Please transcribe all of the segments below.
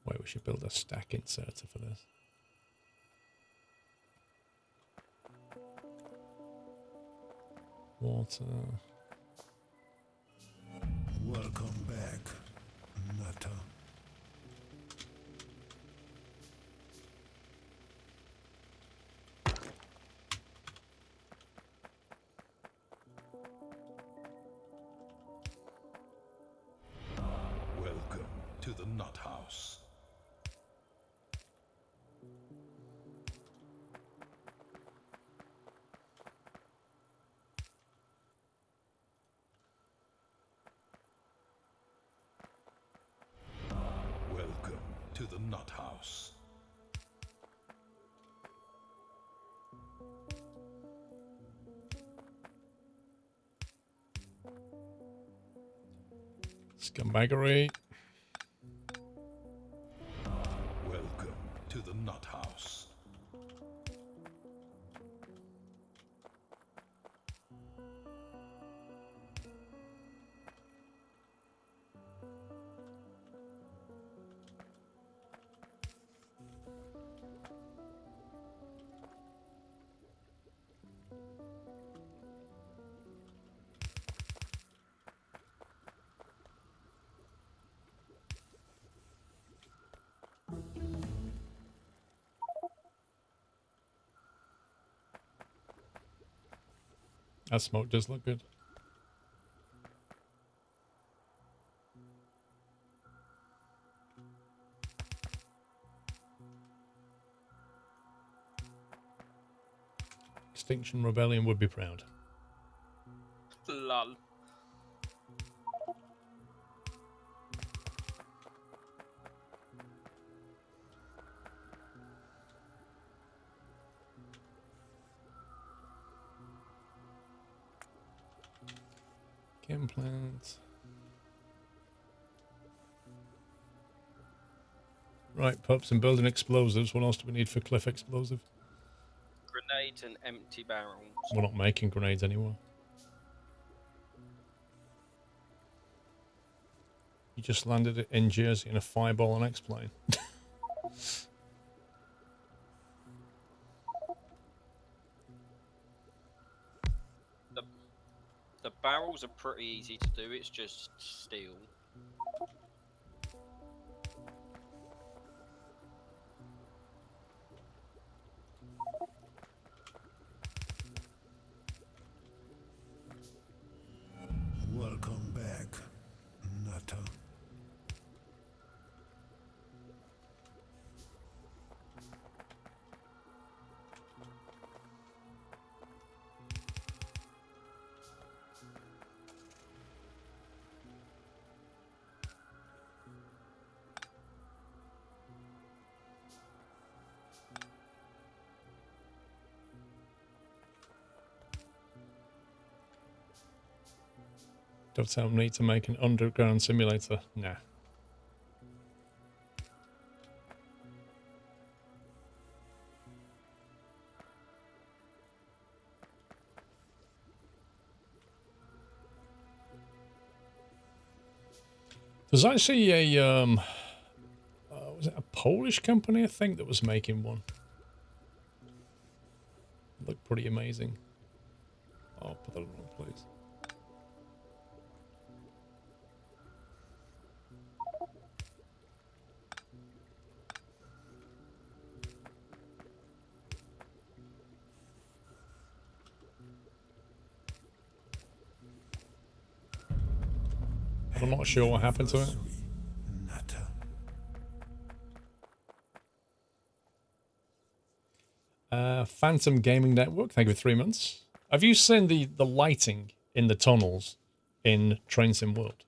Wait, we should build a stack inserter for this. Water. Welcome back, Nutter. Welcome to the Nut House. Welcome to the Nut House. Scumbaggery. Welcome to the Nut House. That smoke does look good. Extinction Rebellion would be proud. Lol. Chem plant. Right, pups, and building explosives. What else do we need for cliff explosive? Grenades and empty barrels. We're not making grenades anymore. You just landed in Jersey in a fireball on X-plane. The barrels are pretty easy to do, it's just steel. Welcome back, Nutter. Does that need to make an underground simulator? Nah. There's actually a was it a Polish company, I think, that was making one. Looked pretty amazing. Oh, put that in the wrong place. I'm not sure what happened to it. Nutter. Phantom Gaming Network, thank you for 3 months. Have you seen the lighting in the tunnels in Train Sim World?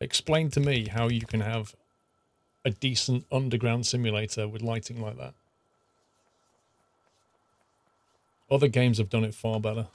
Explain to me how you can have a decent underground simulator with lighting like that. Other games have done it far better.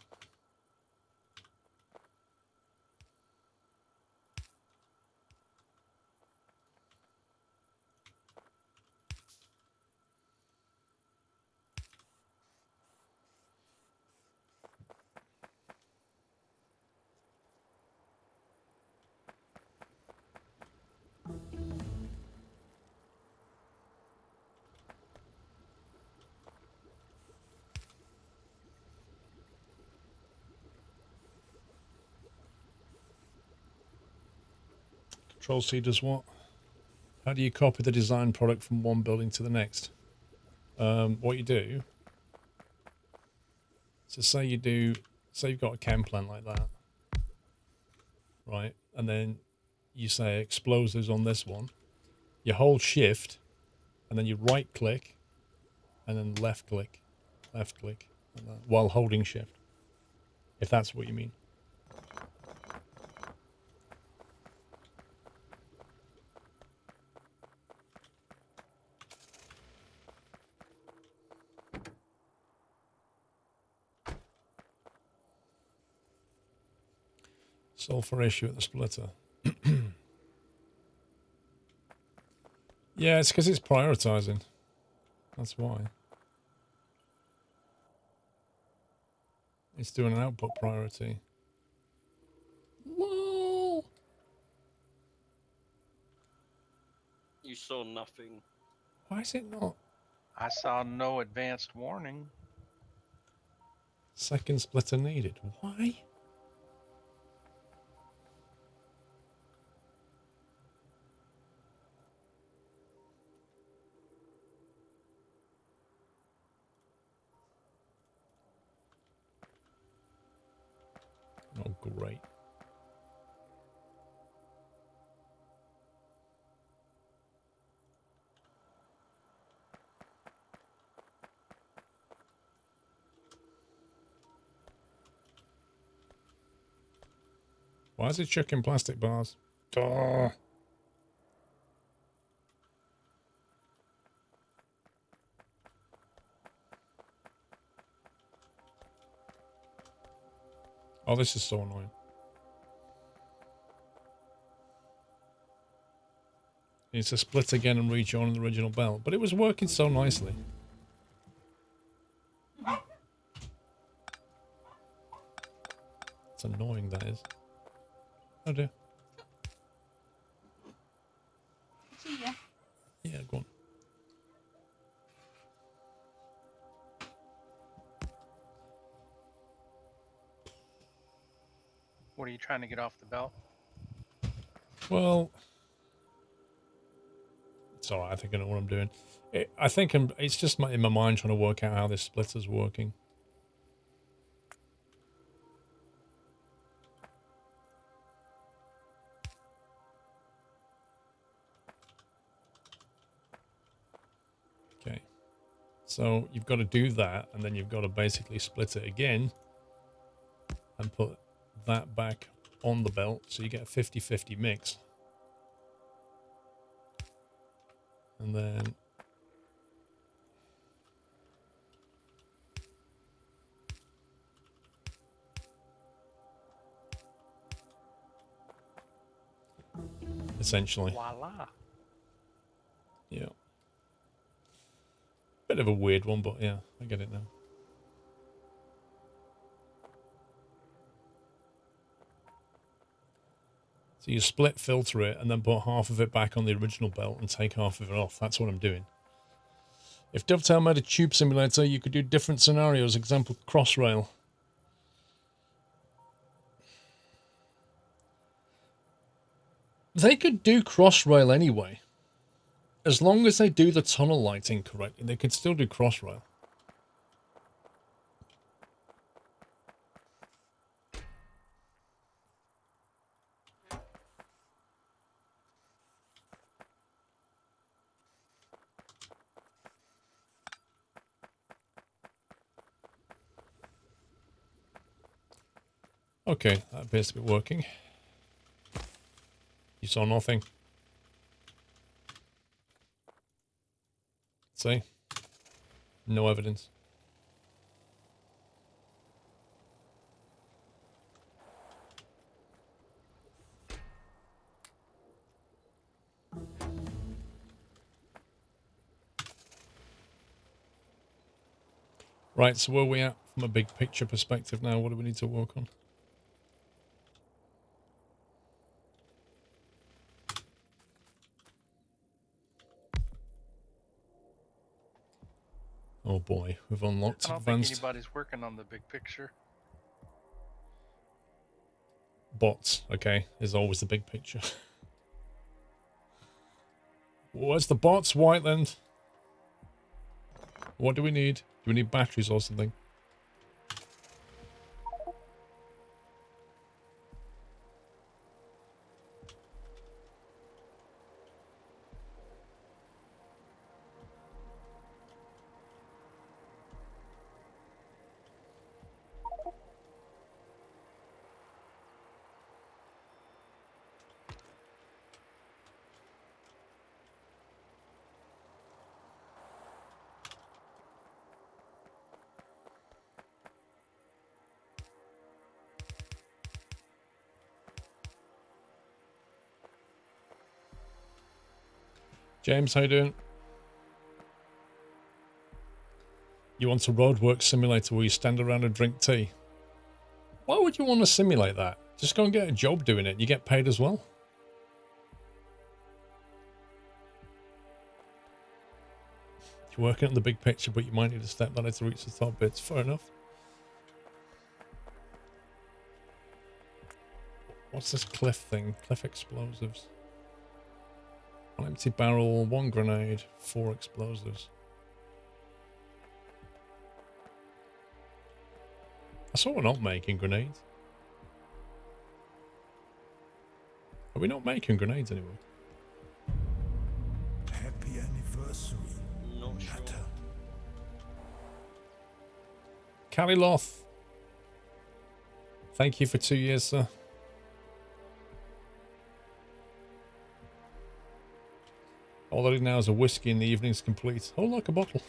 Control C does what? How do you copy the design product from one building to the next? What you do, so say you've got a chem plant like that, right? And then you say explosives on this one. You hold shift, and then you right click, and then left click, like that, while holding shift. If that's what you mean. Sulfur issue at the splitter. Yeah, it's because it's prioritizing. That's why. It's doing an output priority. Whoa! You saw nothing. Why is it not? I saw no advanced warning. Second splitter needed. Why? Oh, great. Why is it chucking plastic bars? Duh. Oh, this is so annoying. It's a split again and rejoin the original belt, but it was working so nicely. It's annoying, that is. Oh dear. See ya. Yeah, go on. What are you trying to get off the belt? Well, it's alright. I think I know what I'm doing. It's just in my mind trying to work out how this splitter's working. Okay. So you've got to do that, and then you've got to basically split it again and put that back on the belt, so you get a 50-50 mix. And then essentially, Voila. yeah. Bit of a weird one, but yeah, I get it now. So you split filter it and then put half of it back on the original belt and take half of it off. That's what I'm doing. If Dovetail made a tube simulator, you could do different scenarios. Example, Crossrail. They could do Crossrail anyway. As long as they do the tunnel lighting correctly, they could still do Crossrail. Okay, that appears to be working. You saw nothing. See? No evidence. Right, so where are we at from a big picture perspective now? What do we need to work on? Oh boy, we've unlocked I don't advanced think anybody's working on the big picture. bots. Okay, is always the big picture. Where's the bots, Whiteland? What do we need? Do we need batteries or something? James, how you doing? You want a roadwork simulator where you stand around and drink tea? Why would you want to simulate that? Just go and get a job doing it. You get paid as well. You're working on the big picture, but you might need a step ladder to reach the top bits. Fair enough. What's this cliff thing? Cliff explosives. 1 empty barrel, 1 grenade, 4 explosives. I saw we're not making grenades. Are we not making grenades anymore? Happy anniversary. Not sure. Nutter. Callie Loth. Thank you for 2 years, sir. All I need now is a whiskey in the evening's complete. Oh, like a bottle.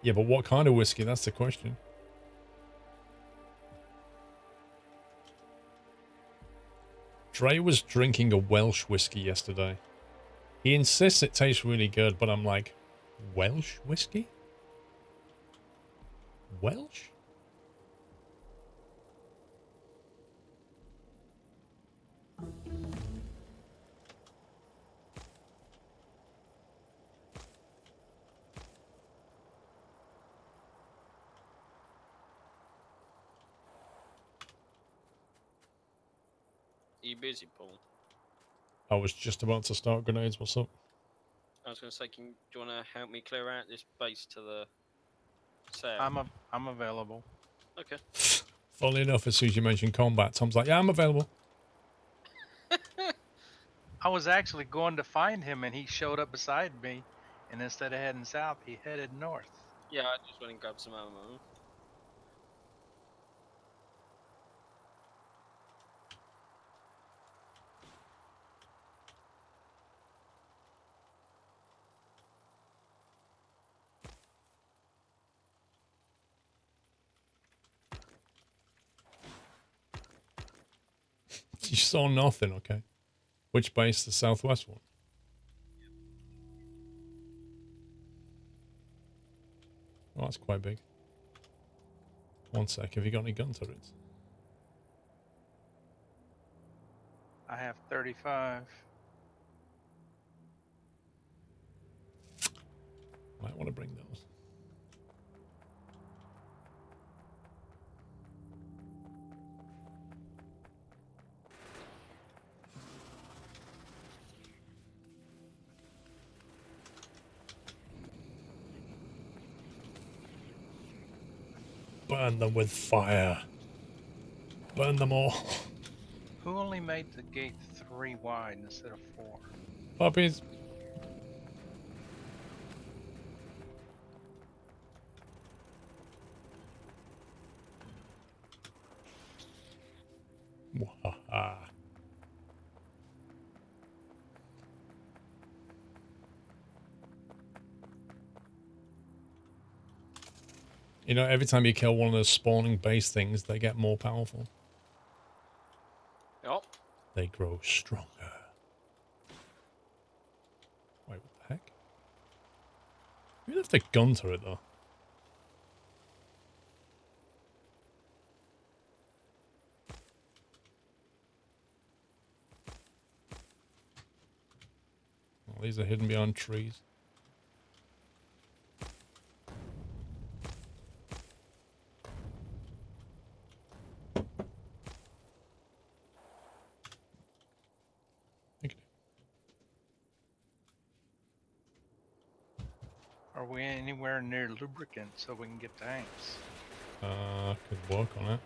Yeah, but what kind of whiskey? That's the question. Dre was drinking a Welsh whiskey yesterday. He insists it tastes really good, but I'm like, Welsh whiskey? Welsh? Are you busy, Paul? I was just about to start grenades. What's up? I was going to say, do you want to help me clear out this base to the south? I'm available. Okay. Funnily enough, as soon as you mentioned combat, Tom's like, yeah, I'm available. I was actually going to find him, and he showed up beside me. And instead of heading south, he headed north. Yeah, I just went and grabbed some ammo. You saw nothing, okay. Which base? The southwest one? Oh, that's quite big. One sec, have you got any gun turrets? I have 35. Might want to bring those. Burn them with fire. Burn them all. Who only made the gate 3 wide instead of 4? Puppies. Wahaha. You know, every time you kill one of those spawning base things, they get more powerful. Yep. They grow stronger. Wait, what the heck? We left a gun turret, though. Oh, these are hidden behind trees. we anywhere near lubricant so we can get tanks? Could work on it.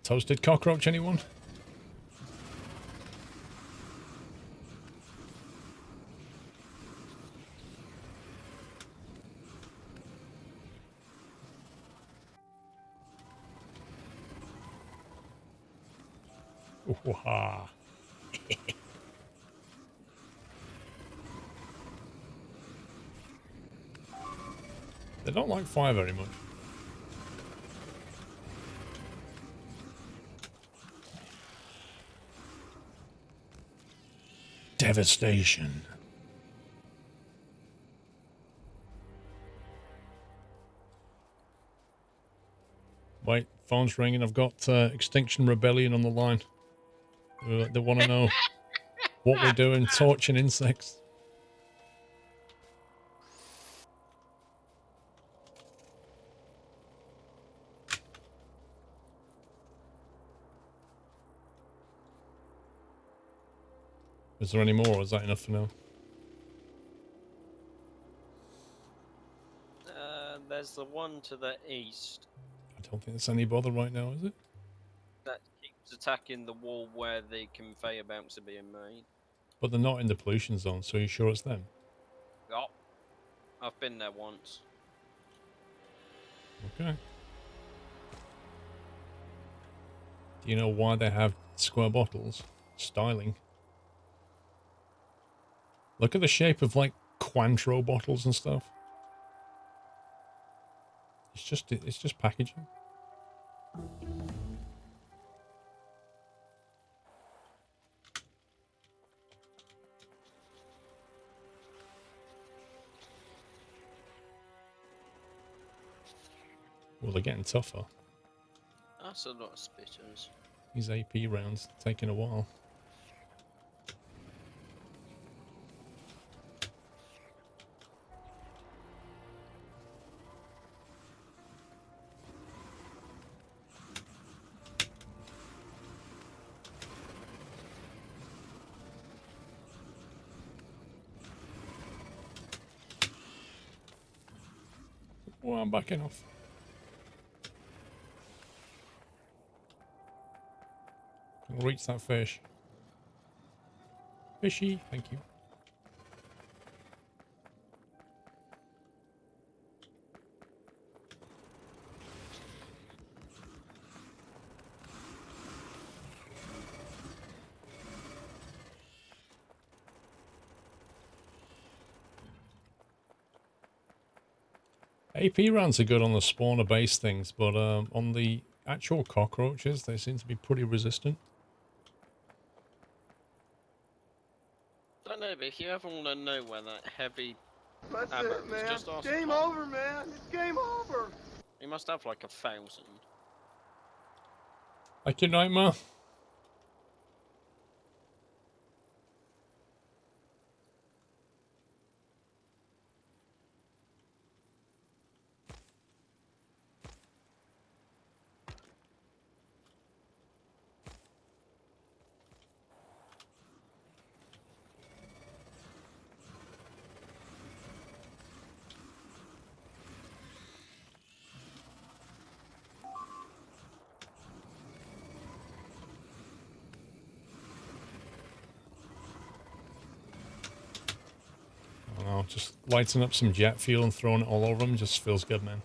Toasted cockroach, anyone? Ooh-ha. They don't like fire very much. Devastation. Wait, phone's ringing. I've got Extinction Rebellion on the line. They want to know what we're doing, torching insects. Is there any more, or is that enough for now? There's the one to the east I don't think there's any bother right now, is it? that keeps attacking the wall where the conveyor belts are being made. But they're not in the pollution zone, so you're sure it's them? Oh, I've been there once. Okay. Do you know why they have square bottles? Styling. Look at the shape of, like, Cointreau bottles and stuff. It's just packaging. Well, they're getting tougher. That's a lot of spitters. These AP rounds taking a while. Well, I'm backing off. I'll reach that fish. Fishy, thank you. AP rounds are good on the spawner base things, but on the actual cockroaches, they seem to be pretty resistant. Don't know, but if you ever want to know where that heavy That's ammo it, is, man. just ask Game Tom. over, man. It's game over. He must have like 1,000. Like your nightmare? I don't know, just lighting up some jet fuel and throwing it all over them just feels good, man.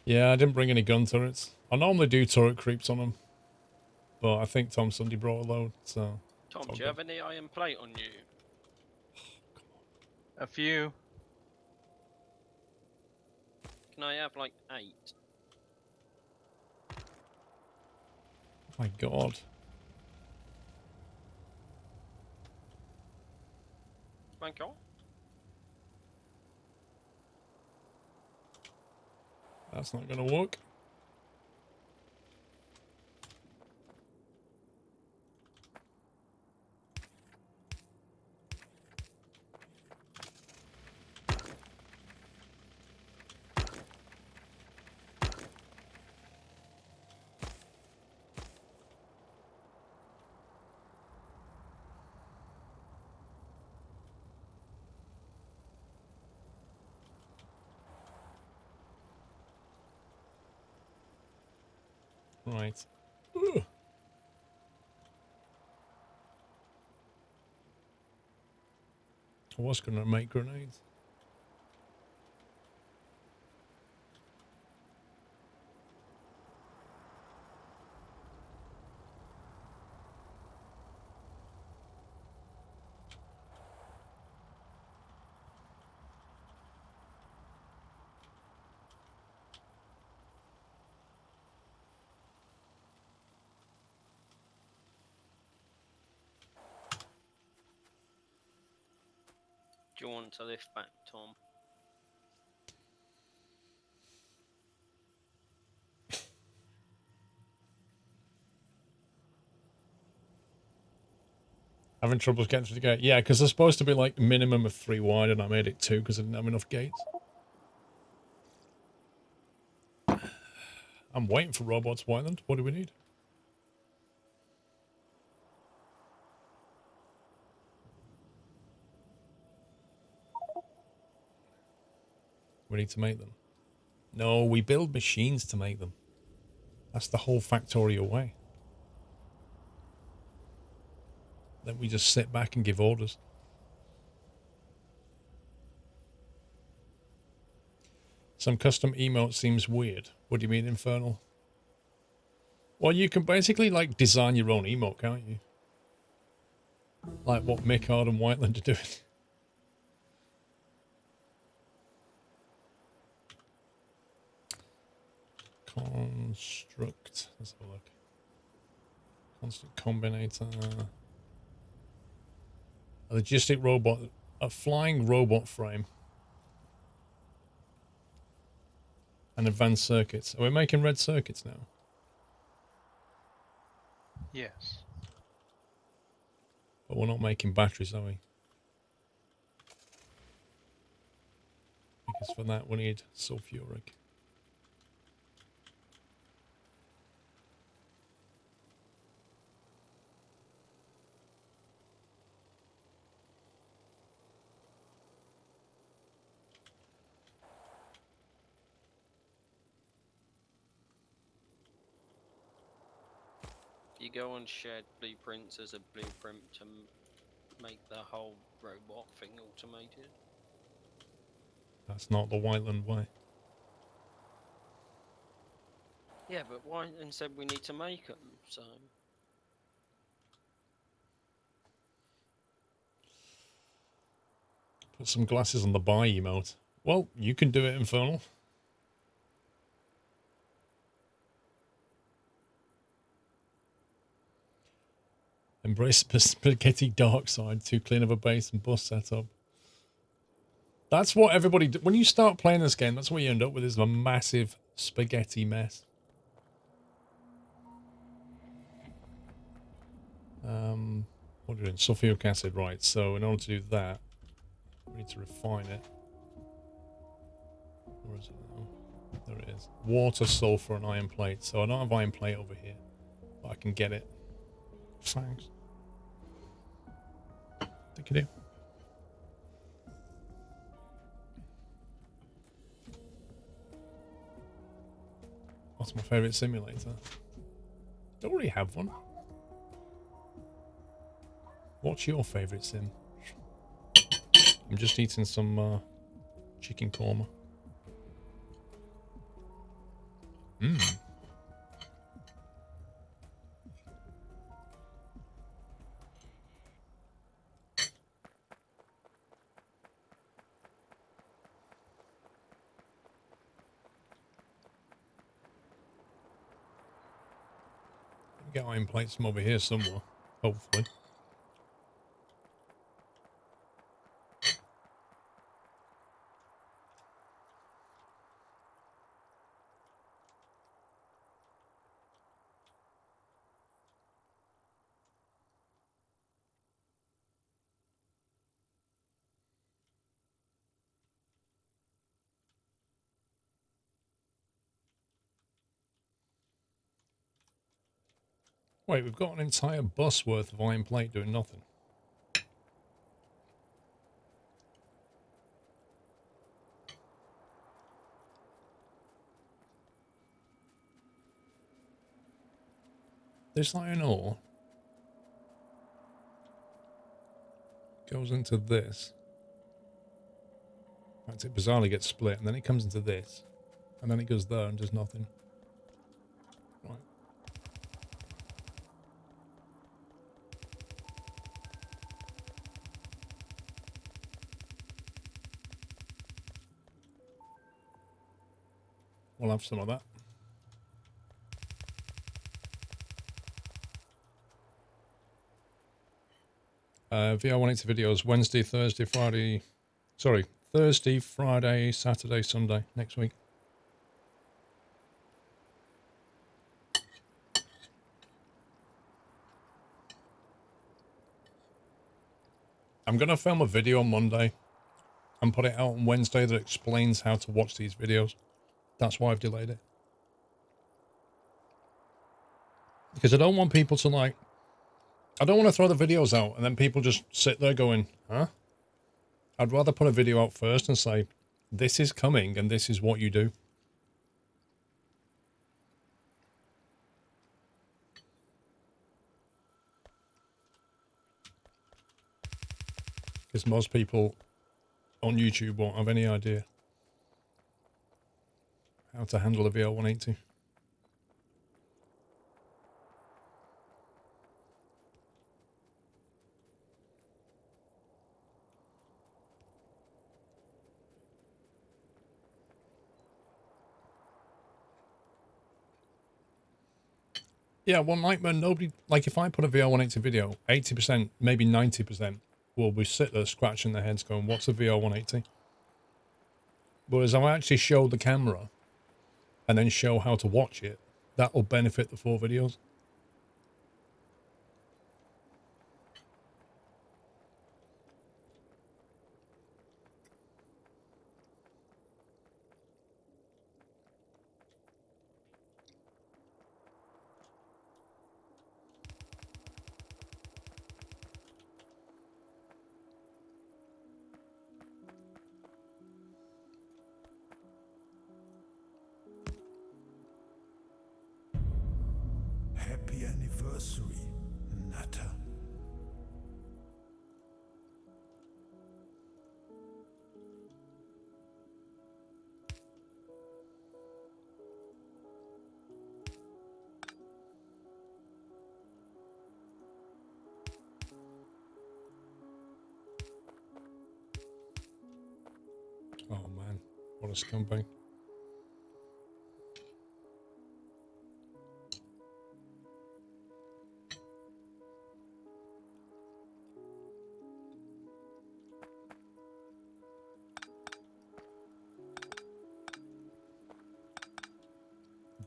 Yeah, I didn't bring any gun turrets. I normally do turret creeps on them, but I think Tom Sunday brought a load, so... Tom, all do you have any iron plate on you? A few. Can I have like 8? My God. Thank you. That's not going to work. Right. Ugh. I was going to make grenades. Do you want to lift back, Tom? Having trouble getting through the gate. Yeah, because they're supposed to be like minimum of 3 wide, and I made it 2 because I didn't have enough gates. I'm waiting for robots, Wyland. What do we need? We need to make them. No, we build machines to make them. That's the whole Factorio way. Then we just sit back and give orders. Some custom emote seems weird. What do you mean, Infernal? Well, you can basically like design your own emote, can't you? Like what Mickard and Whiteland are doing. Construct. Let's have a look. Constant combinator. A logistic robot. A flying robot frame. And advanced circuits. Are we making red circuits now? Yes. But we're not making batteries, are we? Because for that we need sulfuric. You go on shared blueprints as a blueprint to make the whole robot thing automated. That's not the Whiteland way. Yeah, but Whiteland said we need to make them, so... Put some glasses on the buy emote. Well, you can do it, Infernal. Embrace the spaghetti dark side. Too clean of a base and bus setup. That's what everybody... When you start playing this game, that's what you end up with, is a massive spaghetti mess. What are we doing? Sulfuric acid, right. So in order to do that, we need to refine it. Where is it now? There it is. Water, sulfur, and iron plate. So I don't have iron plate over here, but I can get it. Thanks. I think you do. What's my favourite simulator? Don't really have one. What's your favourite sim? I'm just eating some chicken korma. Mmm. Get iron plates from over here somewhere, hopefully. Wait, we've got an entire bus worth of iron plate doing nothing. This iron ore goes into this. In fact, it bizarrely gets split, and then it comes into this, and then it goes there and does nothing. Right. We'll have some of that. VR180 videos Wednesday, Thursday, Friday. Sorry, Thursday, Friday, Saturday, Sunday next week. I'm going to film a video on Monday and put it out on Wednesday that explains how to watch these videos. That's why I've delayed it. Because I don't want people to like... I don't want to throw the videos out and then people just sit there going, huh? I'd rather put a video out first and say, this is coming and this is what you do. Because most people on YouTube won't have any idea how to handle a VR180. Yeah, one nightmare, nobody... Like, if I put a VR180 video, 80%, maybe 90% will be sit there scratching their heads going, what's a VR180? Whereas if I actually show the camera and then show how to watch it, that will benefit the 4 videos. Happy anniversary, Nutter. Oh man, what a scumbag.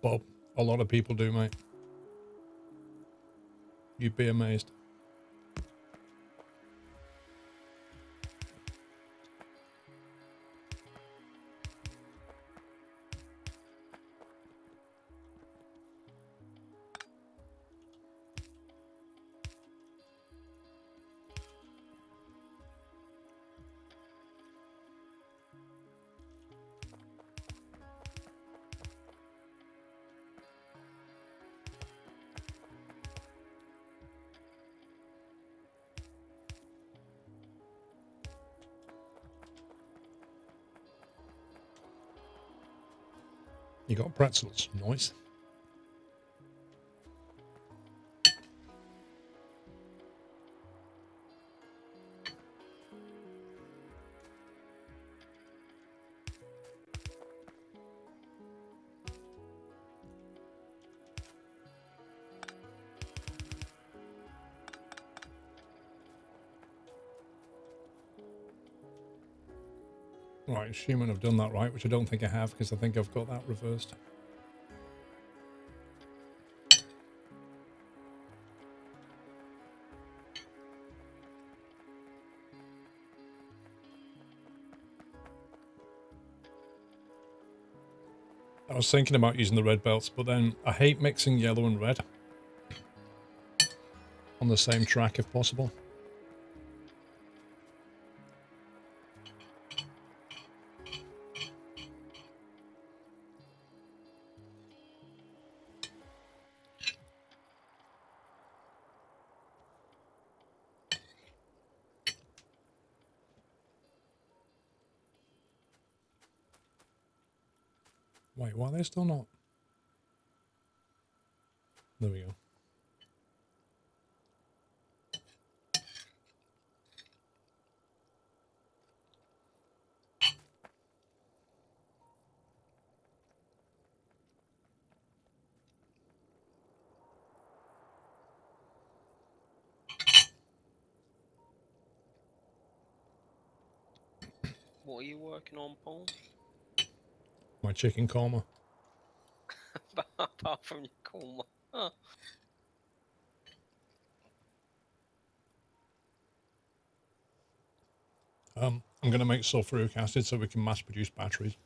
Bob, a lot of people do, mate. You'd be amazed. You got pretzels. Nice. Right, assuming I've done that right, which I don't think I have, because I think I've got that reversed. I was thinking about using the red belts, but then I hate mixing yellow and red on the same track if possible. Wait, why are they still not? There we go. What are you working on, Paul? My chicken korma. Apart from your korma. Huh. I'm going to make sulfuric acid so we can mass produce batteries.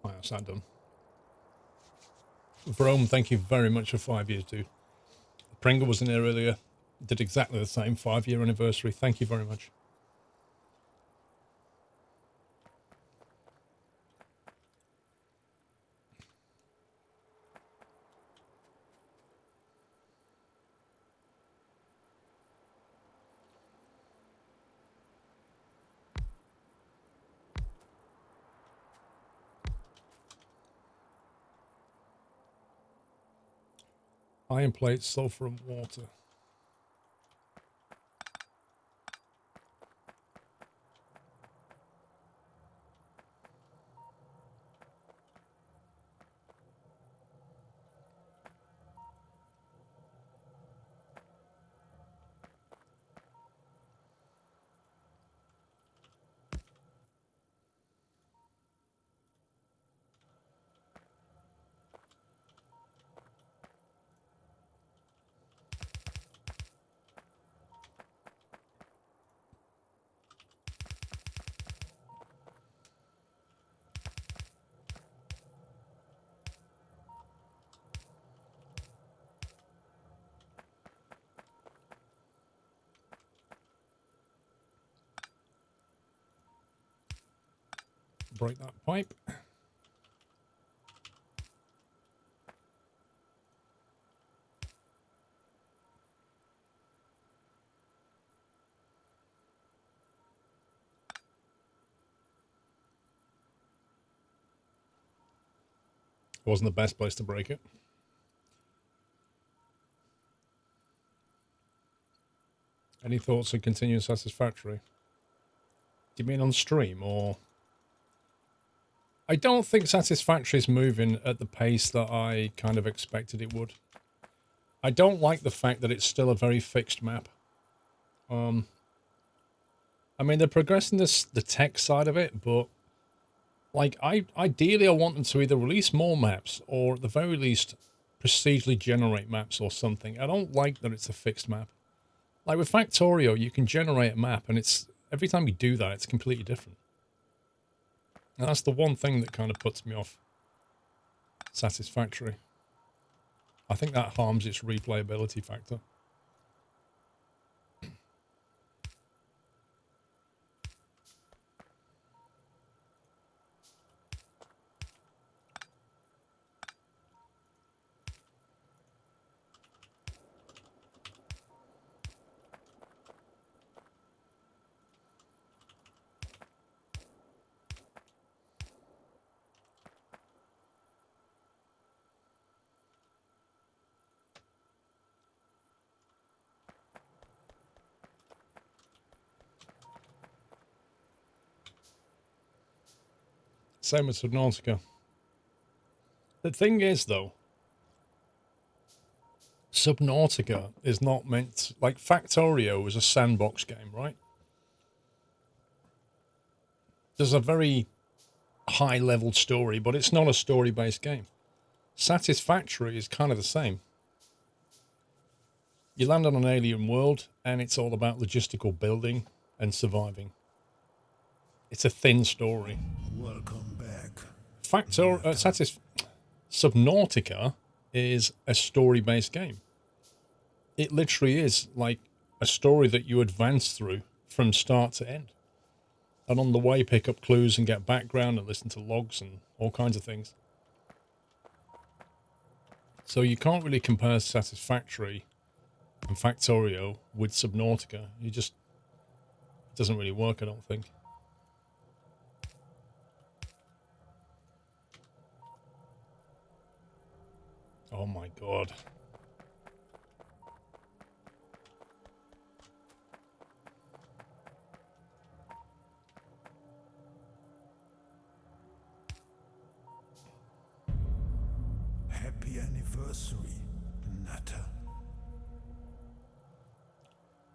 Right, that's that done. Vrome, thank you very much for 5 years, dude. Pringle was in there earlier. Did exactly the same 5-year anniversary. Thank you very much. Iron plate, sulfur and water. Break that pipe. Wasn't the best place to break it. Any thoughts on continuing Satisfactory? Do you mean on stream or? I don't think Satisfactory is moving at the pace that I kind of expected it would. I don't like the fact that it's still a very fixed map. I mean, they're progressing the tech side of it, but like, ideally I want them to either release more maps or at the very least procedurally generate maps or something. I don't like that it's a fixed map. Like with Factorio, you can generate a map and it's every time you do that, it's completely different. And that's the one thing that kind of puts me off Satisfactory. I think that harms its replayability factor. Same with Subnautica. The thing is, though, Subnautica is not meant... Like, Factorio is a sandbox game, right? there's a very high-level story, but it's not a story-based game. Satisfactory is kind of the same. You land on an alien world, and it's all about logistical building and surviving. It's a thin story. Welcome back. Subnautica is a story-based game. It literally is like a story that you advance through from start to end. And on the way, pick up clues and get background and listen to logs and all kinds of things. So you can't really compare Satisfactory and Factorio with Subnautica. It doesn't really work, I don't think. Oh my god. Happy anniversary, Nutter.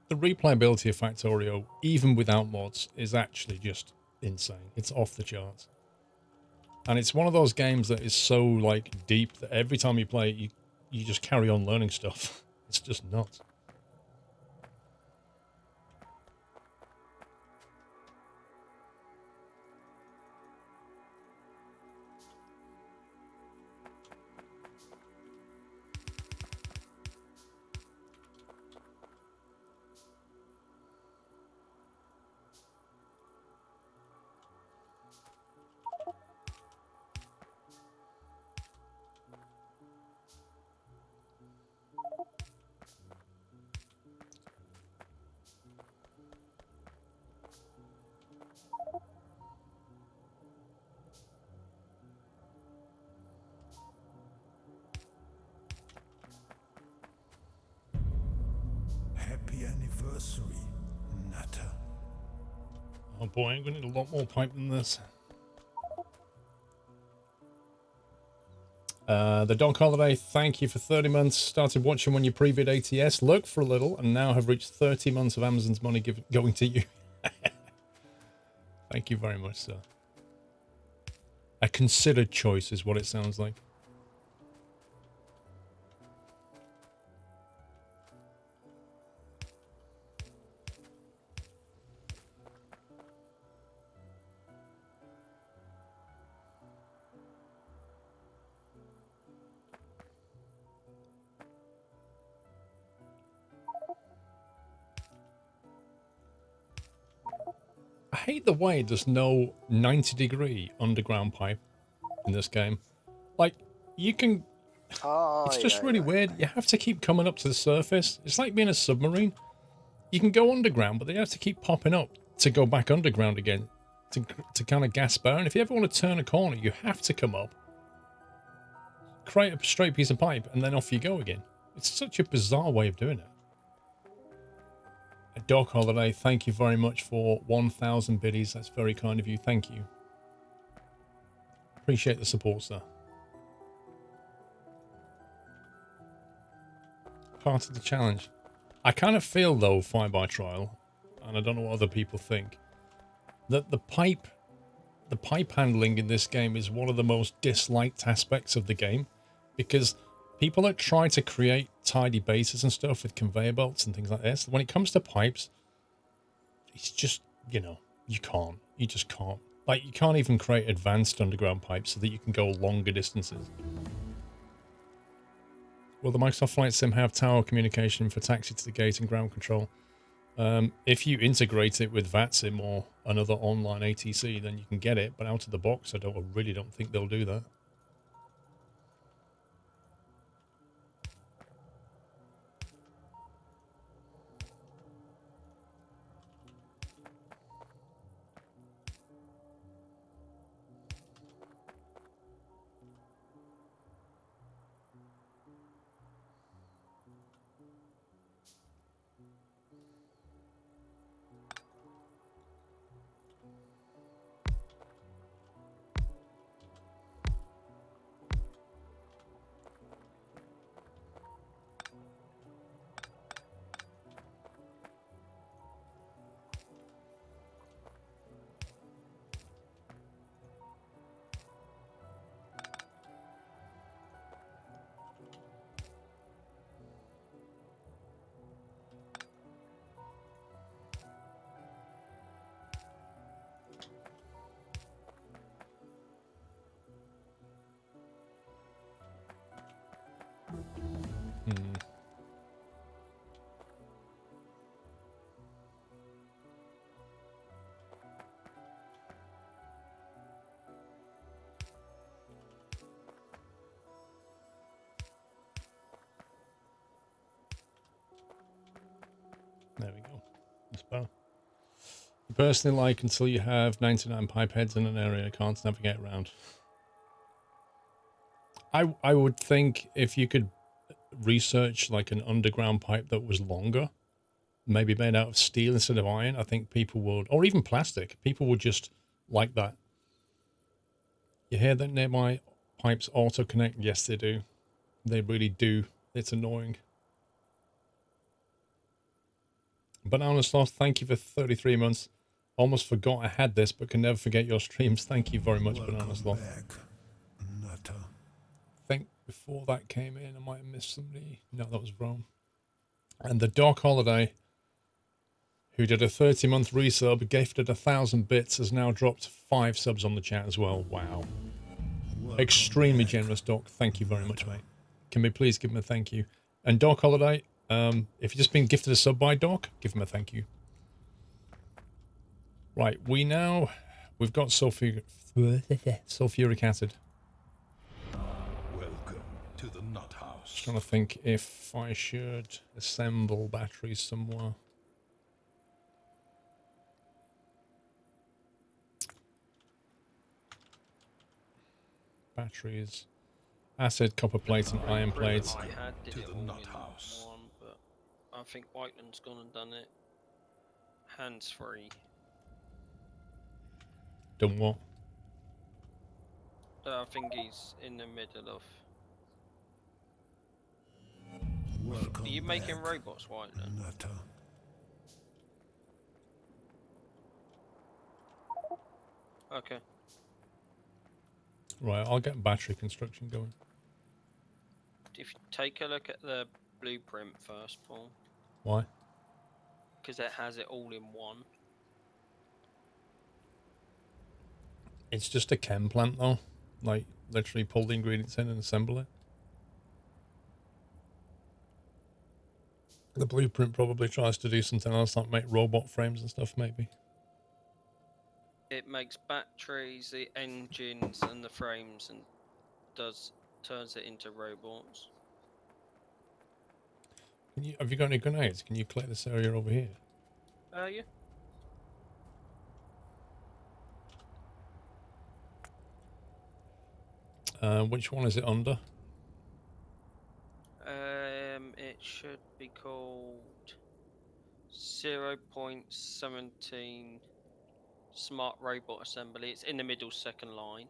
The replayability of Factorio, even without mods, is actually just insane. It's off the charts. And it's one of those games that is so, like, deep that every time you play it, you just carry on learning stuff. It's just nuts. Happy anniversary, Nutter. Oh boy, I'm going to need a lot more pipe than this. The Dog Holiday, thank you for 30 months. Started watching when you previewed ATS. Lurked for a little and now have reached 30 months of Amazon's money going to you. Thank you very much, sir. A considered choice is what it sounds like. I hate the way there's no 90-degree underground pipe in this game. Like, you can... it's just really weird. You have to keep coming up to the surface. It's like being a submarine. You can go underground, but they have to keep popping up to go back underground again to kind of gas burn. And if you ever want to turn a corner, you have to come up, create a straight piece of pipe, and then off you go again. It's such a bizarre way of doing it. A Dog Holiday, thank you very much for 1,000 biddies. That's very kind of you. Thank you. Appreciate the support, sir. Part of the challenge. I kind of feel, though, Fire by Trial, and I don't know what other people think, that the pipe handling in this game is one of the most disliked aspects of the game, because people that try to create tidy bases and stuff with conveyor belts and things like this, when it comes to pipes, it's just, you know, you can't. You just can't. Like, you can't even create advanced underground pipes so that you can go longer distances. Will the Microsoft Flight Sim have tower communication for taxi to the gate and ground control? If you integrate it with VATSIM or another online ATC, then you can get it. But out of the box, I really don't think they'll do that. better. You personally like until you have 99 pipe heads in an area, can't navigate around. I would think if you could research like an underground pipe that was longer, maybe made out of steel instead of iron, I think people would, or even plastic, people would just like that. You hear that nearby pipes auto connect? Yes, they do. They really do. It's annoying. Banana Sloth, thank you for 33 months. Almost forgot I had this, but can never forget your streams. Thank you very much, Banana Welcome Sloth. back, Nutter. I think before that came in, I might have missed somebody. No, that was Rome. And the Doc Holiday, who did a 30-month resub, gifted 1,000 bits, has now dropped 5 subs on the chat as well. Wow. Welcome Extremely back, generous, Doc. Thank you very much, mate. Can we please give him a thank you? And Doc Holiday, if you've just been gifted a sub by Doc, give him a thank you. Right, we've got sulfuric acid. Welcome to the Nut House. Just trying to think if I should assemble batteries somewhere. Batteries, acid, copper plates, and iron plates. I had did To it the all nut in house. one, but I think Whiteland's gone and done it hands-free. Done what? I think he's in the middle of. Welcome Are you making back, robots, Whiteland? Nutter. Okay. Right, I'll get battery construction going. If you take a look at the blueprint first, Paul, Why? because it has it all in one. It's just a chem plant, though. Like, literally pull the ingredients in and assemble it. The blueprint probably tries to do something else, like make robot frames and stuff, maybe. It makes batteries, the engines, and the frames, and turns it into robots. Have you got any grenades? Can you clear this area over here? Yeah. Which one is it under? It should be called 0.17 Smart Robot Assembly. It's in the middle second line.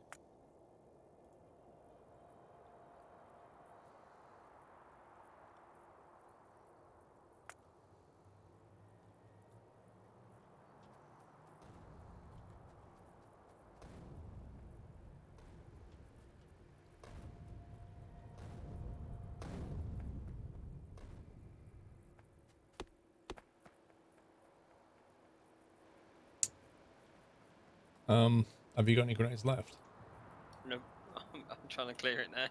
Have you got any grenades left? No, I'm trying to clear it now.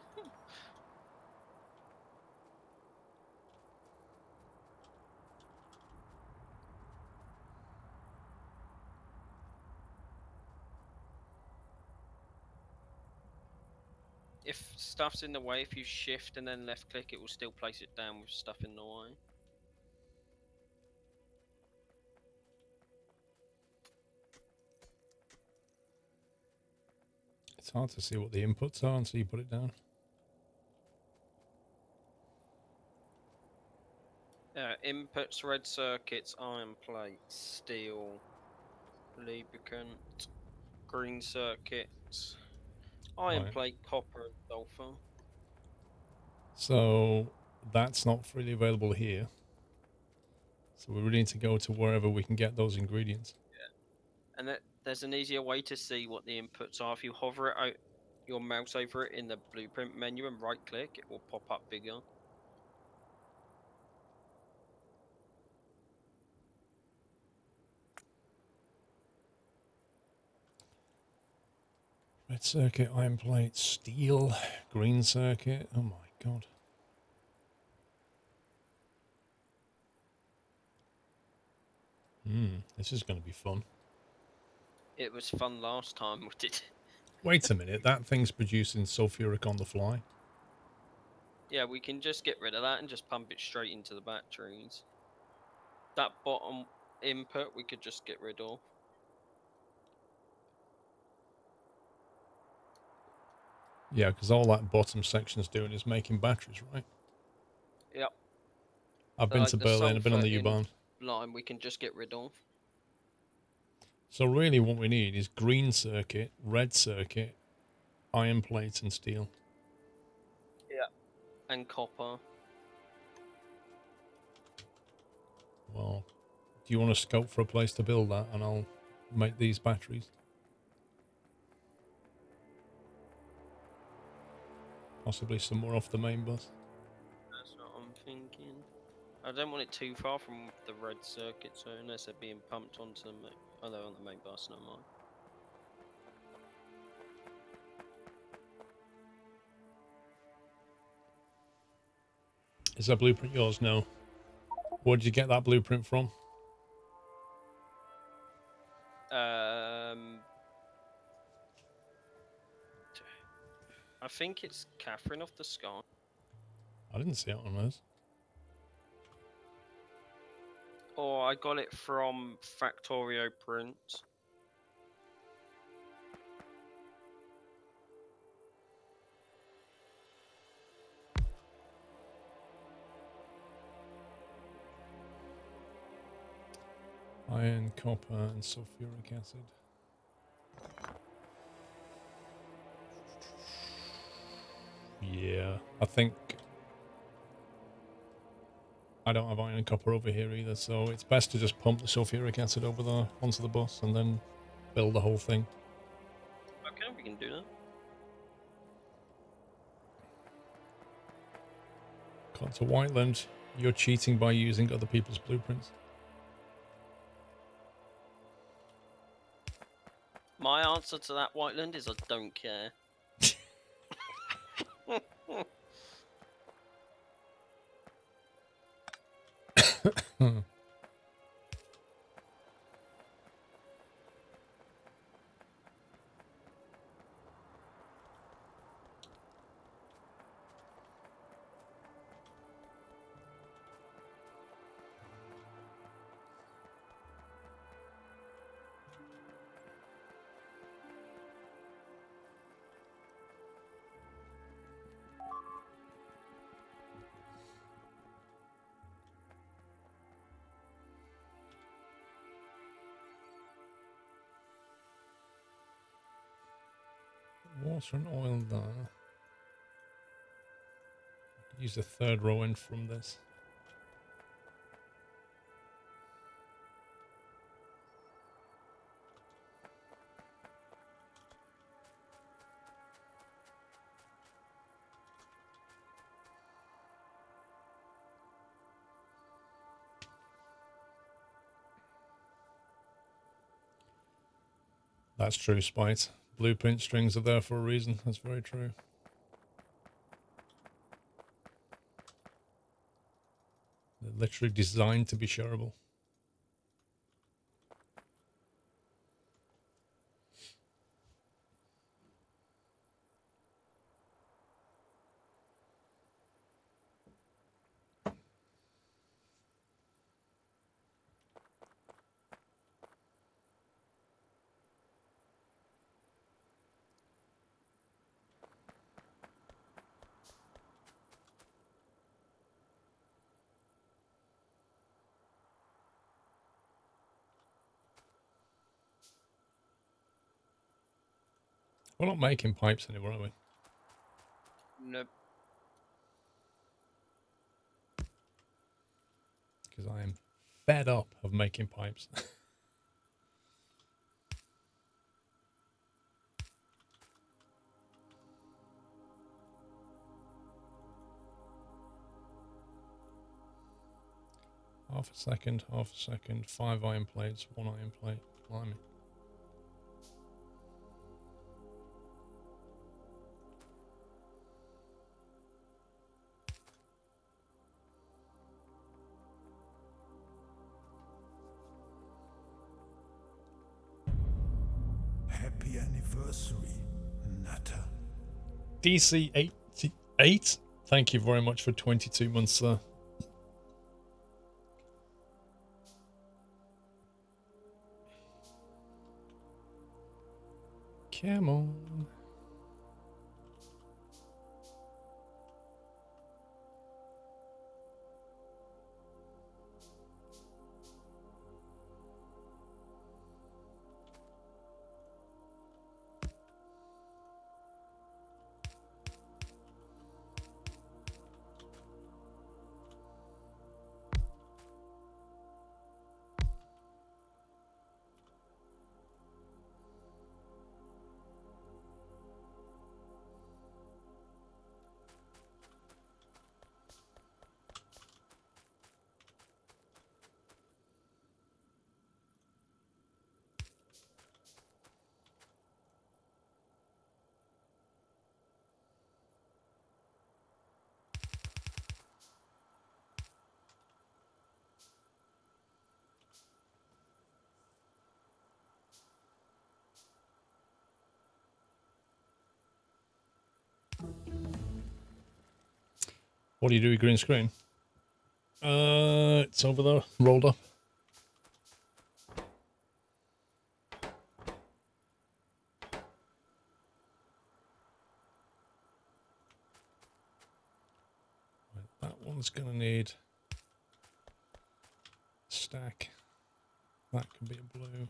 If stuff's in the way, if you shift and then left click, it will still place it down with stuff in the way. It's hard to see what the inputs are until you put it down. Inputs, red circuits, iron plates, steel, lubricant, green circuits, iron Right. plate, copper, and sulfur. So that's not freely available here. So we really need to go to wherever we can get those ingredients. And there's an easier way to see what the inputs are. If you hover it out, your mouse over it in the blueprint menu and right click, it will pop up bigger. Red circuit, iron plate, steel, green circuit. Oh my god. This is going to be fun. It was fun last time we did. Wait a minute, that thing's producing sulfuric on the fly. Yeah, we can just get rid of that and just pump it straight into the batteries. That bottom input we could just get rid of. Yeah, because all that bottom section's doing is making batteries, right? Yep. I've So, been like, to the Berlin, I've been on the sulfur in U-Bahn. line we can just get rid of. So really what we need is green circuit, red circuit, iron plate and steel. And copper. Well, do you want to scope for a place to build that and I'll make these batteries? Possibly some more off the main bus. That's what I'm thinking. I don't want it too far from the red circuit, so unless they're being pumped onto the oh, they're on the main bus, no mind. Is that blueprint yours? No. Where did you get that blueprint from? I think it's Catherine of the Sky. I didn't see it on those. Or I got it from Factorio Print. Iron, copper and sulfuric acid. Yeah, I think I don't have iron and copper over here either, so it's best to just pump the sulfuric acid over there onto the bus and then build the whole thing. Okay, we can do that. Cut to Whiteland. You're cheating by using other people's blueprints. My answer to that, Whiteland, is I don't care. Water and oil there. Use the third row in from this. That's true, Spite. Blueprint strings are there for a reason. That's very true. They're literally designed to be shareable. We're not making pipes anymore, are we? Nope. Because I am fed up of making pipes. Half a second, 5 iron plates, 1 iron plate. Blimey. Happy anniversary, Nutter. DC88, thank you very much for 22 months there. Come on. What do you do with green screen? It's over there, rolled up. That one's gonna need stack. That can be a blue.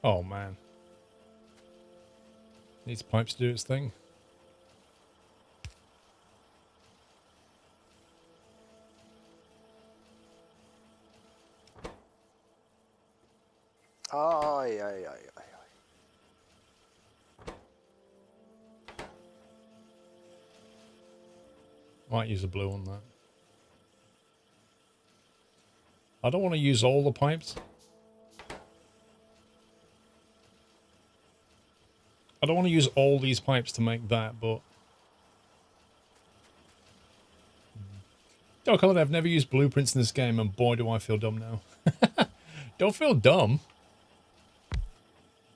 Oh man. Needs pipes to do its thing. Ay, ay, ay, ay. Might use a blue on that. I don't want to use all the pipes. I don't want to use all these pipes to make that, but... Doc Holiday, I've never used blueprints in this game, and boy do I feel dumb now. Don't feel dumb.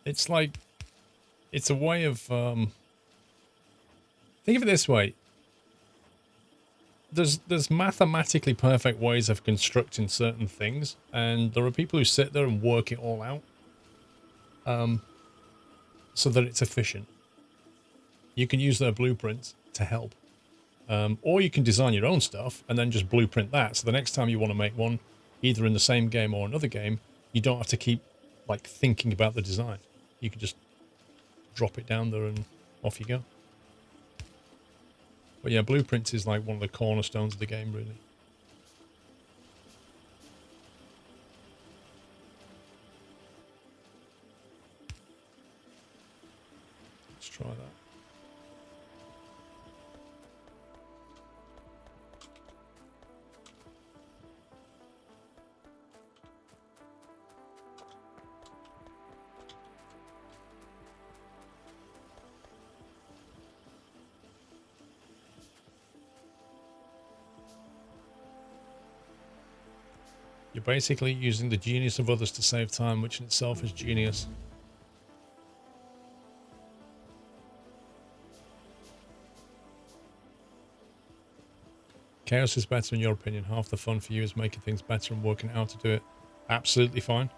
It's like... It's a way of... Think of it this way. There's mathematically perfect ways of constructing certain things, and there are people who sit there and work it all out. So that it's efficient. You can use their blueprints to help. Or you can design your own stuff and then just blueprint that. So the next time you want to make one, either in the same game or another game, you don't have to keep like thinking about the design. You can just drop it down there and off you go. But yeah, blueprints is like one of the cornerstones of the game, really. Let's try that. You're basically using the genius of others to save time, which in itself is genius. Chaos is better in your opinion. Half the fun for you is making things better and working out how to do it. Absolutely fine.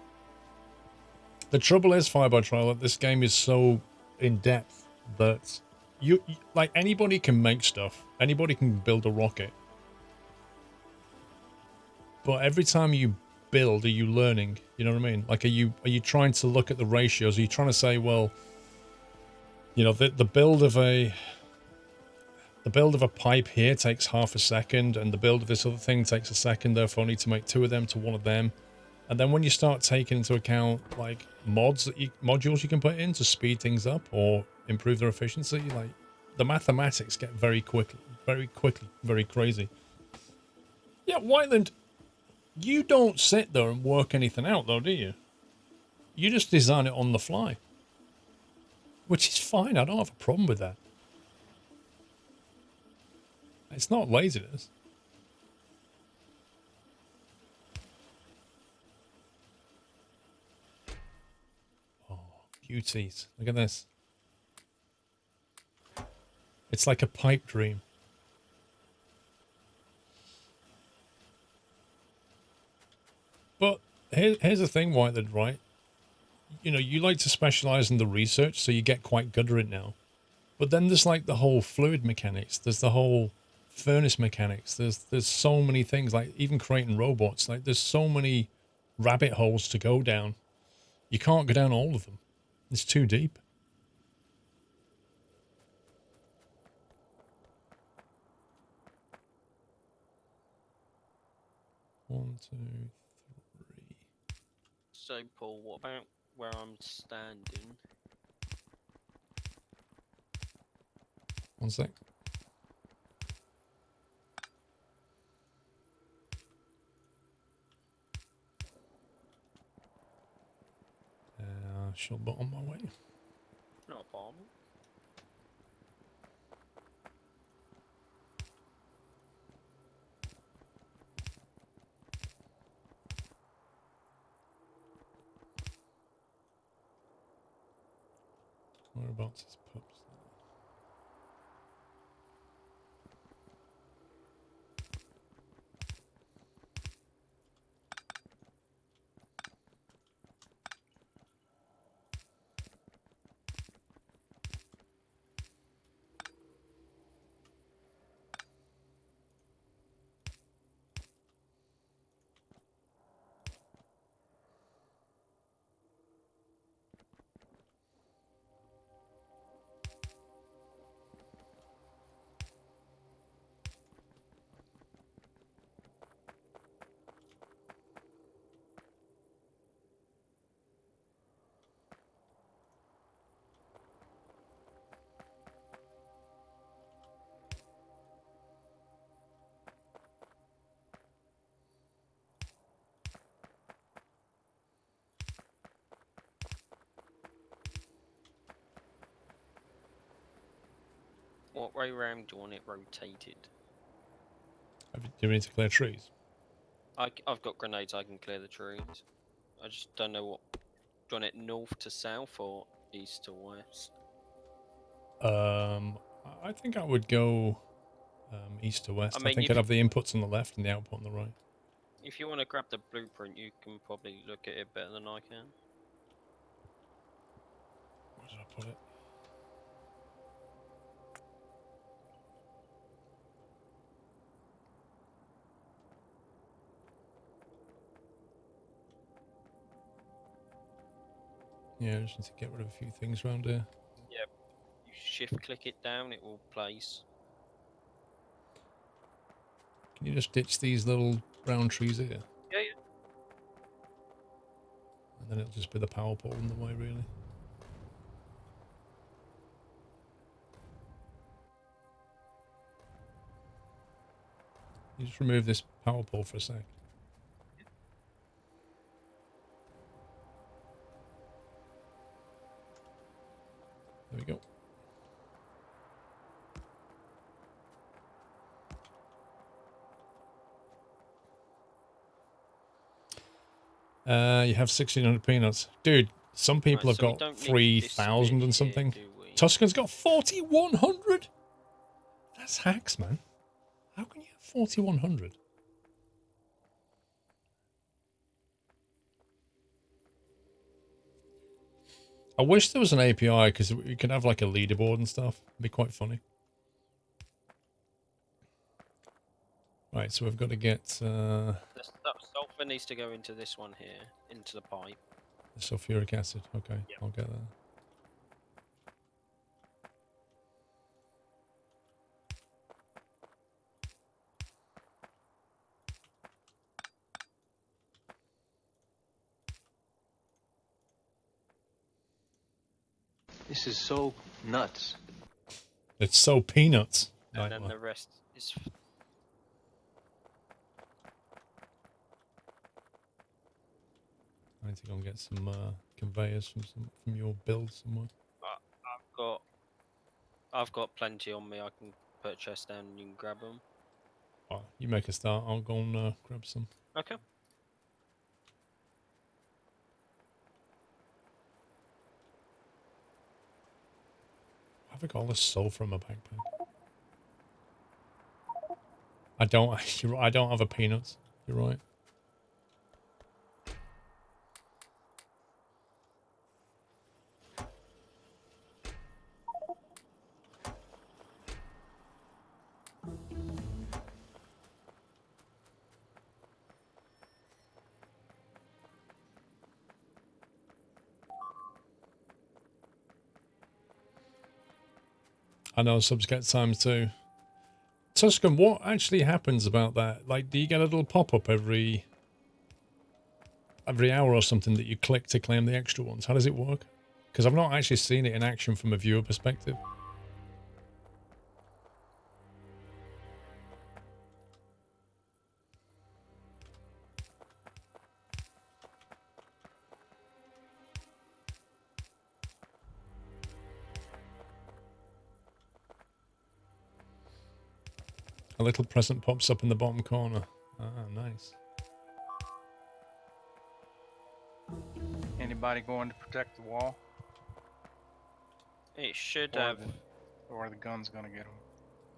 The trouble is, Fire by Trial, that this game is so in-depth that you like anybody can make stuff. Anybody can build a rocket. But every time you build, are you learning? You know what I mean? Like, are you trying to look at the ratios? Are you trying to say, well, You know, the build of a pipe here takes half a second, and the build of this other thing takes a second. Therefore, I need to make 2 of them to 1 of them. And then when you start taking into account like modules you can put in to speed things up or improve their efficiency, like the mathematics get very quickly, very crazy. Yeah, Whiteland, you don't sit there and work anything out though, do you? You just design it on the fly. Which is fine, I don't have a problem with that. It's not laziness. Oh, beauties. Look at this. It's like a pipe dream. But here's the thing, Whiteland, right? You know, you like to specialize in the research, so you get quite good at it now. But then there's like the whole fluid mechanics. There's the whole furnace mechanics. There's so many things, like even creating robots. Like there's so many rabbit holes to go down. You can't go down all of them. It's too deep. One, two, three. So, Paul, what about where I'm standing? One sec. She'll be on my way. Not a problem. Whereabouts is Pups? What way round do you want it rotated? Do you need to clear trees? I've got grenades, I can clear the trees. I just don't know what... Do you want it north to south or east to west? I think I would go east to west. I mean, think I'd have the inputs on the left and the output on the right. If you want to grab the blueprint, you can probably look at it better than I can. Where did I put it? Yeah, I just need to get rid of a few things around here. Yeah, you shift click it down, it will place. Can you just ditch these little brown trees here? Yeah, yeah. And then it'll just be the power pole in the way, really. You just remove this power pole for a sec. There we go. You have 1,600 peanuts. Dude, some people have got 3,000 and something. Tuscan's got 4,100? That's hacks, man. How can you have 4,100? I wish there was an API because we could have like a leaderboard and stuff. It'd be quite funny. Right, so we've got to get The sulfur needs to go into this one here, into the pipe. sulfuric acid. Okay, Yep. I'll get that. This is so nuts. It's so peanuts. And then Nightmare. the rest is I need to go and get some conveyors from your build somewhere. I've got plenty on me. I can put a chest down and you can grab them. Oh, you make a start. I'll go and grab some. Okay. Have I got all this sulfur in my backpack? I don't. You're right, I don't have a peanuts. You're right. I know subs get times too. Tuscan, what actually happens about that? Like, do you get a little pop-up every hour or something that you click to claim the extra ones? How does it work? Because I've not actually seen it in action from a viewer perspective. A little present pops up in the bottom corner. Ah, nice. Anybody going to protect the wall? It should Or have. Or the gun's gonna get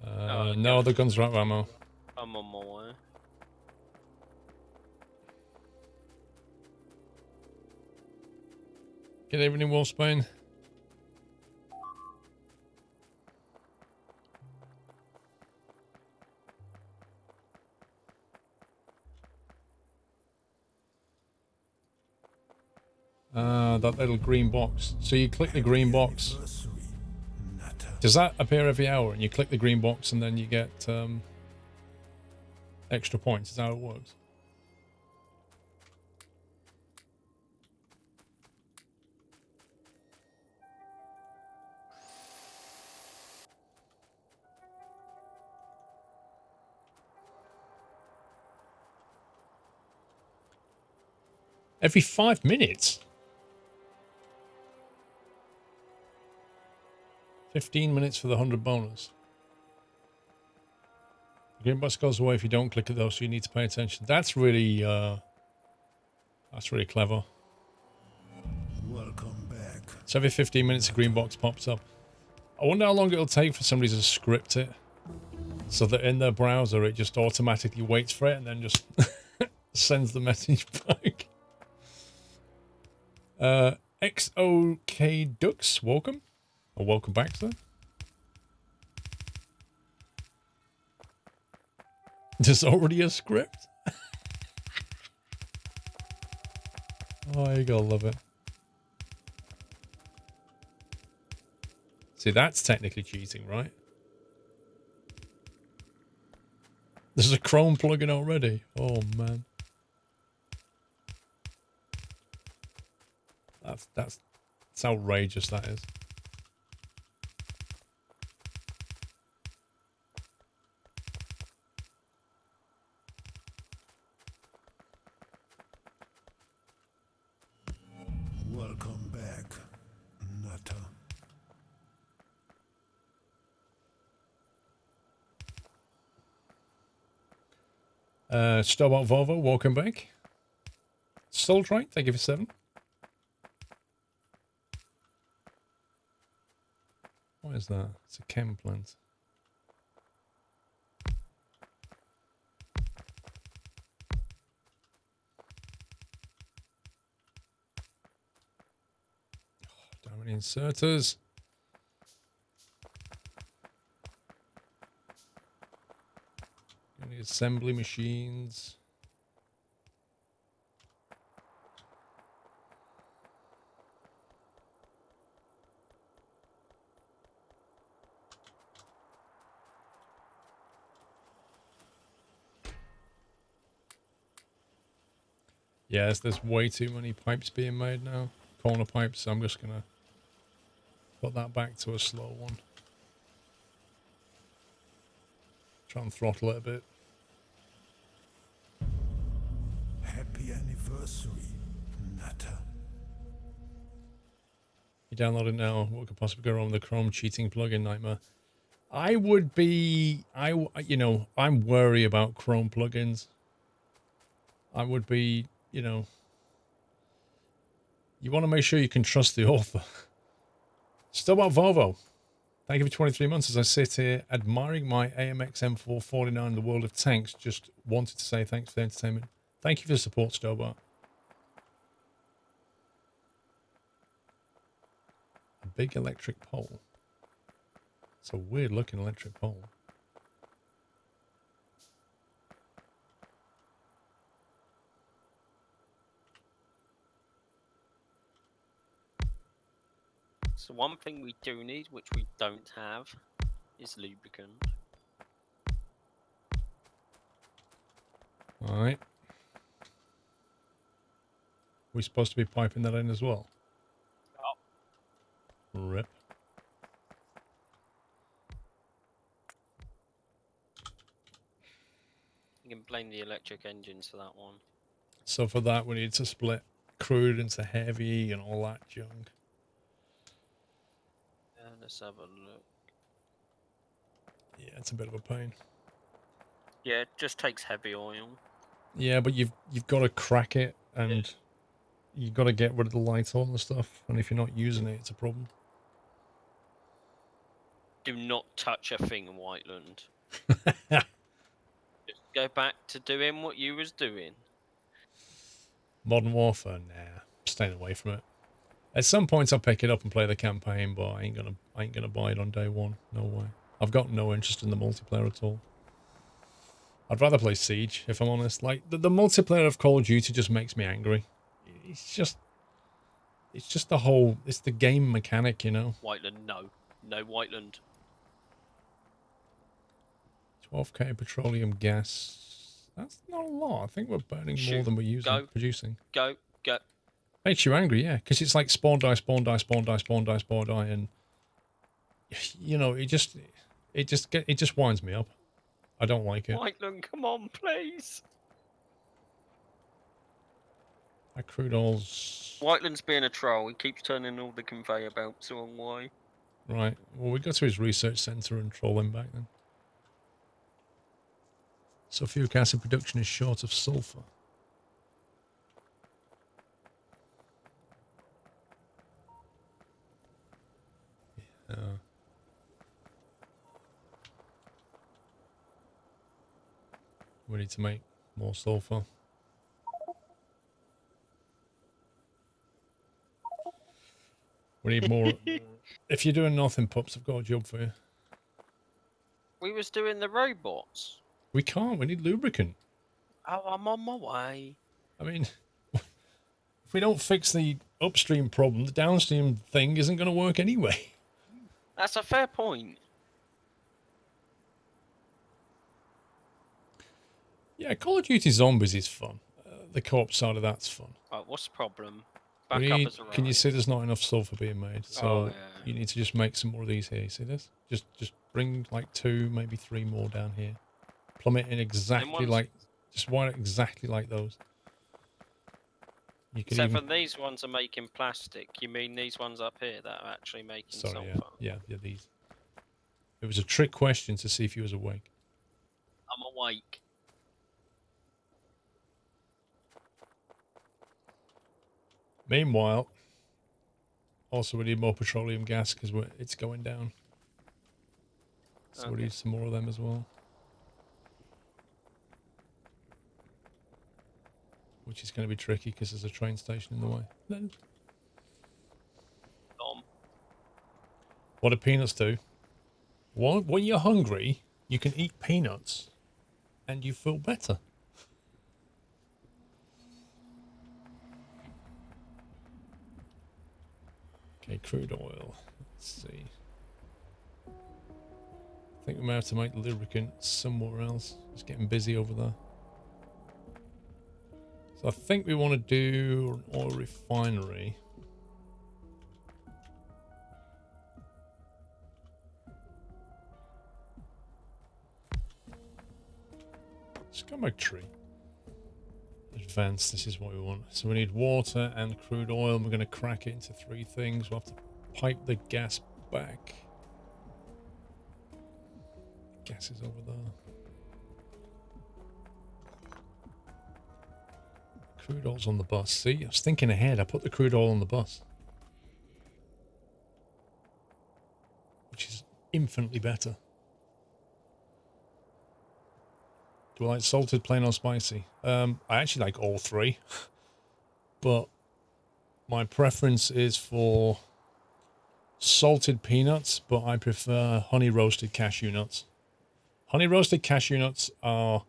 them. No, the gun's right ammo. I'm on my way. Good evening, Wolfsbane. That little green box. So you click the green box. Does that appear every hour? And you click the green box and then you get extra points. Is that how it works? Every 5 minutes? 15 minutes for the 100 bonus. The green box goes away if you don't click it though, so you need to pay attention. That's really clever. Welcome back. So every 15 minutes a green box pops up. I wonder how long it'll take for somebody to script it so that in their browser it just automatically waits for it and then just sends the message back. XOK Dux, welcome. Or welcome back, sir. There's already a script? Oh, you gotta love it. See, that's technically cheating, right? There's a Chrome plugin already. Oh, man. That's outrageous, that is. Welcome back, Nutter. Stobot Volvo, welcome back. Soultrite, thank you for 7. What is that? It's a chem plant. Oh, damn it, inserters. Any assembly machines. Yes, there's way too many pipes being made now. Corner pipes, so I'm just gonna Put that back to a slow one. Try and throttle it a bit. Happy anniversary, Nutter. You download it now. What could possibly go wrong with the Chrome cheating plugin nightmare? I would be, I'm wary about Chrome plugins. I would be, you want to make sure you can trust the author. Still about Volvo. Thank you for 23 months as I sit here admiring my AMX M449 in the world of tanks. Just wanted to say thanks for the entertainment. Thank you for the support, Stobart. A big electric pole. It's a weird looking electric pole. So one thing we do need, which we don't have, is lubricant. Alright. We're supposed to be piping that in as well. Oh. Rip. You can blame the electric engines for that one. So for that we need to split crude into heavy and all that junk. Let's have a look. Yeah, it's a bit of a pain. Yeah, it just takes heavy oil. Yeah, but you've got to crack it and you've got to get rid of the light on and stuff. And if you're not using it, it's a problem. Do not touch a thing, Whiteland. Just go back to doing what you was doing. Modern Warfare, nah, staying away from it. At some point, I'll pick it up and play the campaign, but I ain't gonna buy it on day one. No way. I've got no interest in the multiplayer at all. I'd rather play Siege, if I'm honest. Like the multiplayer of Call of Duty just makes me angry. It's just it's the game mechanic, you know. Whiteland, no, Whiteland. 12k petroleum gas. That's not a lot. I think we're burning more than we're producing. Go. Makes you angry, yeah, because it's like spawn die, spawn die, spawn die, spawn die, spawn die, and you know, it just winds me up. I don't like it. Whiteland, come on, please. That crude oil's Whiteland's being a troll. He keeps turning all the conveyor belts the wrong way. right. Well, we go to his research center and troll him back then. Sulfuric acid production is short of sulfur. We need to make more sulfur. We need more. If you're doing nothing, pups, I've got a job for you. We was doing the robots. We can't. We need lubricant. Oh, I'm on my way. I mean, if we don't fix the upstream problem, the downstream thing isn't going to work anyway. That's a fair point. Yeah, Call of Duty Zombies is fun. The co-op side of that's fun. Right, what's the problem? Can Backup is you see there's not enough sulfur being made? So you need to just make some more of these here. See this? Just bring like 2, maybe 3 more down here. Plumb it in exactly like, just wire it exactly like those. You can Except for these ones are making plastic. You mean these ones up here that are actually making sulfur? Yeah, these. It was a trick question to see if you was awake. I'm awake. Meanwhile, also we need more petroleum gas because it's going down. So we need some more of them as well. Which is going to be tricky because there's a train station in the way. No. What do peanuts do? When you're hungry, you can eat peanuts and you feel better. Okay, crude oil. Let's see. I think we may have to make lubricant somewhere else. It's getting busy over there. So I think we want to do an oil refinery. tree. Advanced, this is what we want. So we need water and crude oil. We're going to crack it into 3 things. We'll have to pipe the gas back. Gas is over there. Crude oil's on the bus. See, I was thinking ahead. I put the crude oil on the bus. Which is infinitely better. Do I like salted, plain, or spicy? I actually like all 3. But my preference is for salted peanuts, but I prefer honey roasted cashew nuts. Honey roasted cashew nuts are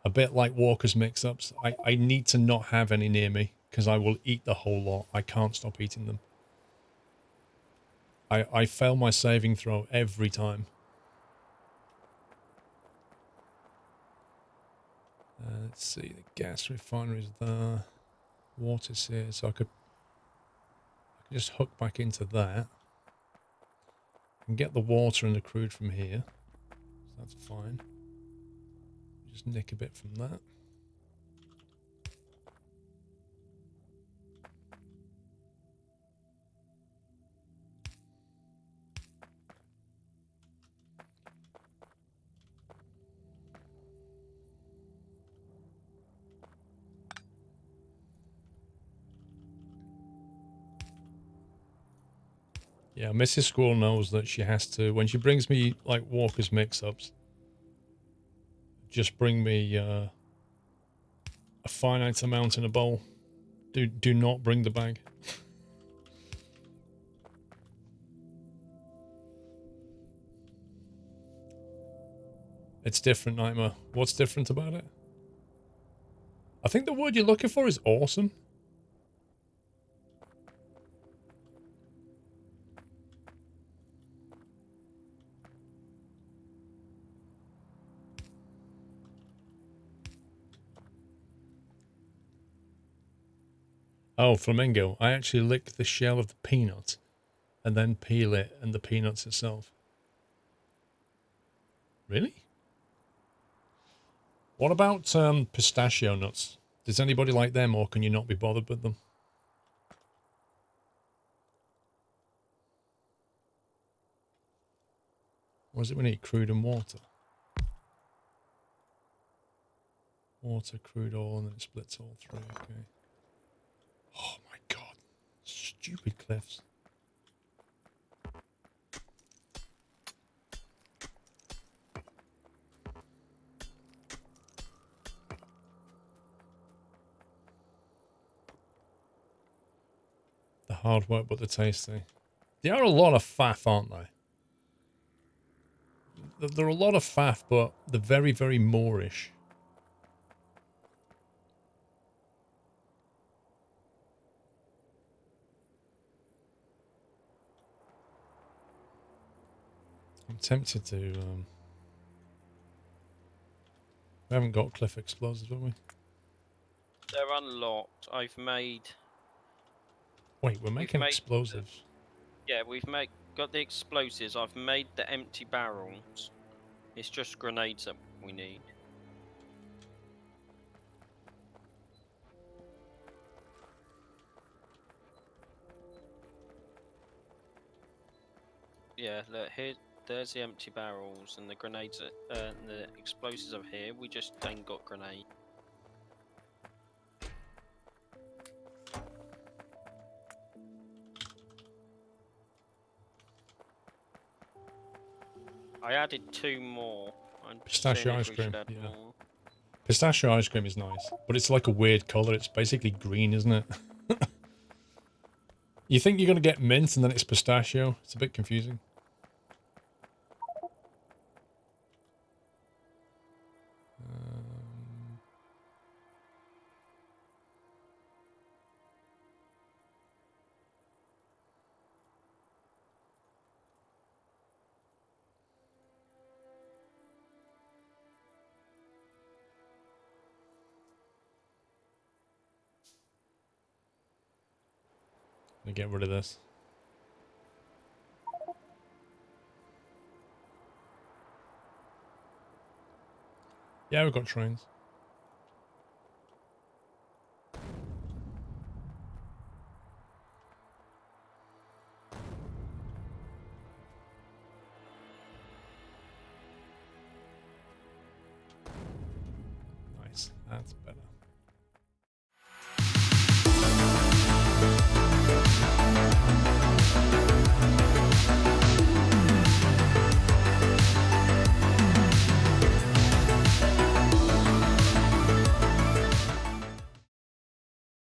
a bit like Walker's mix-ups. I need to not have any near me because I will eat the whole lot. I can't stop eating them. I fail my saving throw every time. Let's see, the gas refinery is there. Water's here, so I can just hook back into that. And get the water and the crude from here. So that's fine. Just nick a bit from that. Yeah, Mrs. Squirrel knows that she has to, when she brings me, like, Walker's mix-ups, just bring me a finite amount in a bowl. Do not bring the bag. It's different, Nightmare. What's different about it? I think the word you're looking for is awesome. Oh, flamingo. I actually lick the shell of the peanut and then peel it and the peanuts itself. Really? What about pistachio nuts? Does anybody like them, or can you not be bothered with them? What is it we need? Crude and water. Water, crude oil, and then it splits all 3. Okay. Oh my god. Stupid cliffs. The hard work, but the tasty. They are a lot of faff, aren't they? They're a lot of faff, but they're very, very Moorish. I'm tempted to... we haven't got cliff explosives, have we? They're unlocked. I've made... Wait, we're making made explosives. Yeah, got the explosives. I've made the empty barrels. It's just grenades that we need. Yeah, look here. There's the empty barrels and the grenades. And the explosives over here. We just ain't got grenade. I added 2 more. I'm just Pistachio seeing if ice we should cream, add yeah. more. Pistachio ice cream is nice, but it's like a weird colour. It's basically green, isn't it? You think you're going to get mint and then it's pistachio. It's a bit confusing. Let me get rid of this. Yeah, we've got trains. Nice. That's better.